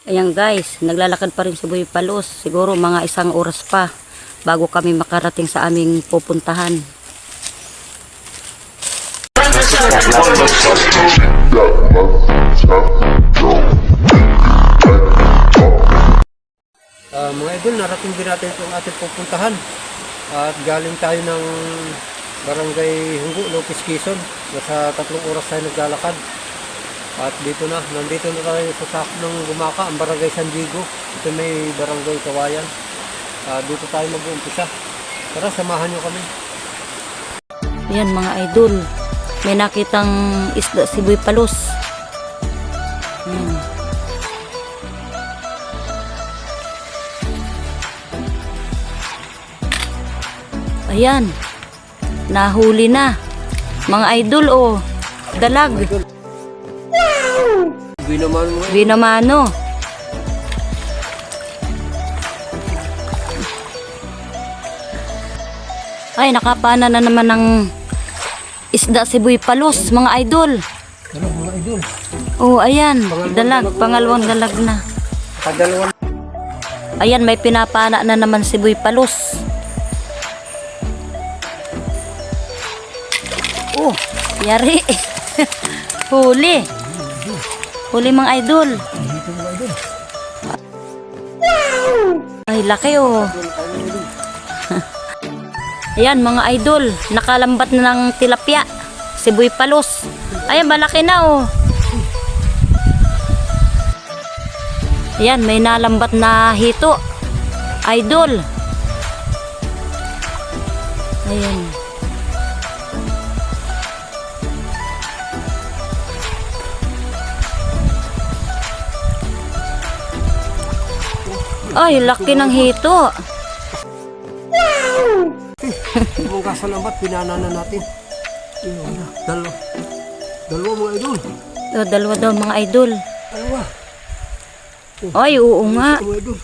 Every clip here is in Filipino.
Ayan guys, naglalakad pa rin si Boy Palos. Siguro mga 1 oras pa bago kami makarating sa aming pupuntahan. Mga idol, narating din natin itong ating pupuntahan. At galing tayo ng Barangay Hunggo, Lopez, Quezon. Nasa 3 oras tayo naglalakad. At nandito na tayo sa sakop ng Gumaka, ang Barangay San Diego. Ito may Barangay Kawayan. Dito tayo mag-uumpisa. Tara, samahan nyo kami. Ayan mga idol, may nakitang isda si Boy Palos. Ayan, nahuli na. Mga idol, oh, dalag. Binamano. Ay, nakapana na naman ng isda si Boy Palos, mga idol. Ano, mga idol? Oh, ayan, dalag, pangalawang dalag na. Ayan, may pinapana na naman si Boy Palos. Oh, yari. Huli. Huli mga idol. Ay, laki oh. Ayan mga idol, nakalambat na ng tilapia si Boy Palos. Ayan, malaki na oh. Ayan, may nalambat na hito. Idol. Ayan. Ay, laki ng hito. Ibang kasalambat, pinanana natin. Dalawa mga idol. Dalawa daw mga idol. Dalawa. Ay, oo nga. Mga idol.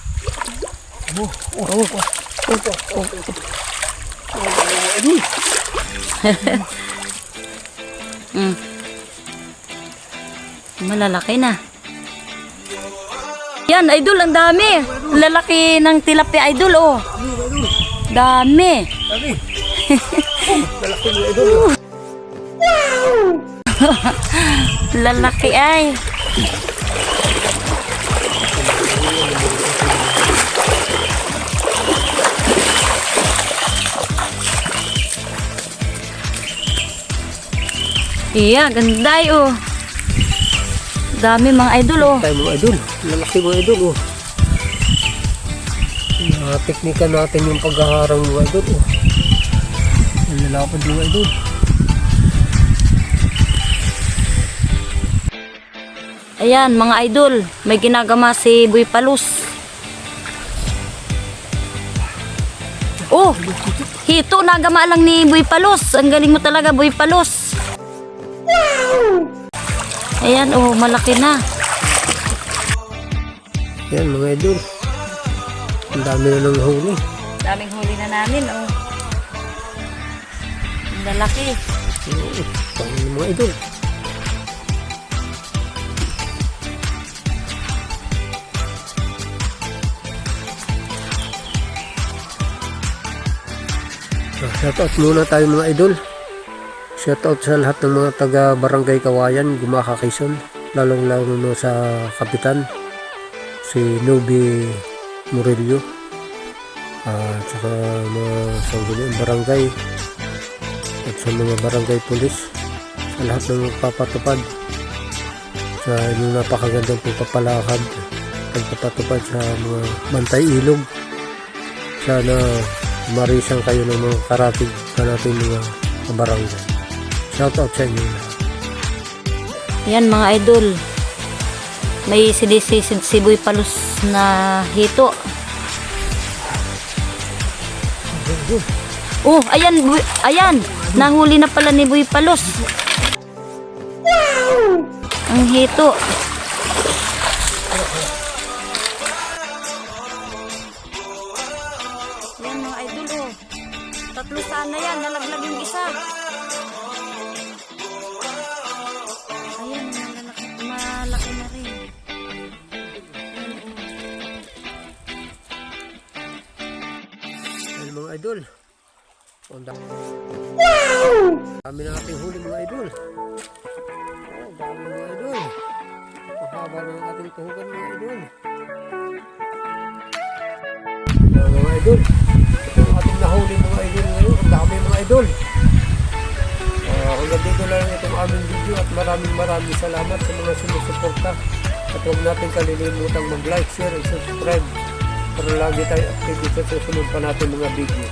Malalaki na. Yan, idol, ang dami. Lalaki ng tilapia, idol, oh. Dami. Dami. Lalaki mga idol. Lalaki ay. Iya, ganda oh. Dami mga idol oh. Tayo mga idol. Lalaki mga idol oh. Teknika natin yung paghaharang mga idol oh. Lalapad mga idol. Ayan mga idol, may ginagama si Boy Palos. Oh, hito nagama lang ni Boy Palos. Ang galing mo talaga Boy Palos. Ayan oh, malaki na. Ayan mga idol. Ang dami na ng huli. Daming huli na namin oh. Ang lalaki. Mga idol. Shoutout muna tayo mga idol. Shoutout sa lahat ng mga taga Barangay Kawayan, Gumaka, Quezon. Lalong-lalo na sa kapitan, si Nubi Murillo. At saka mga sangguniang barangay. At sa mga barangay pulis. Sa lahat ng magpapatupad. Sa inyong napakagandang pagpapalakad. Pagpapatupad sa mga bantay ilog. Sana marisan kayo ng mga karatig sa natin mga barangay. Shoutout sa inyo. Ayan mga idol, may sinisisid si Boy Palos na hito. Oh, ayan, ayan, nahuli na pala ni Boy Palos ang hito. Ayan mga idol oh, 3 sana yan, nalaglag yung isa. Ayan, malaki na rin. idol. Ang dami na ating huli mga idol. Oh, dami mga idol. Mahaba na ang ating tuhugan mga idol. Mga idol, ito ang ating nahuli mga idol ngayon. Ang dami mga idol. Hanggang dito lang itong aming video at maraming salamat sa mga sumusuporta. At huwag natin kalilimutang mag-like, share, and subscribe para lagi tayo updated sa susunod pa natin mga video.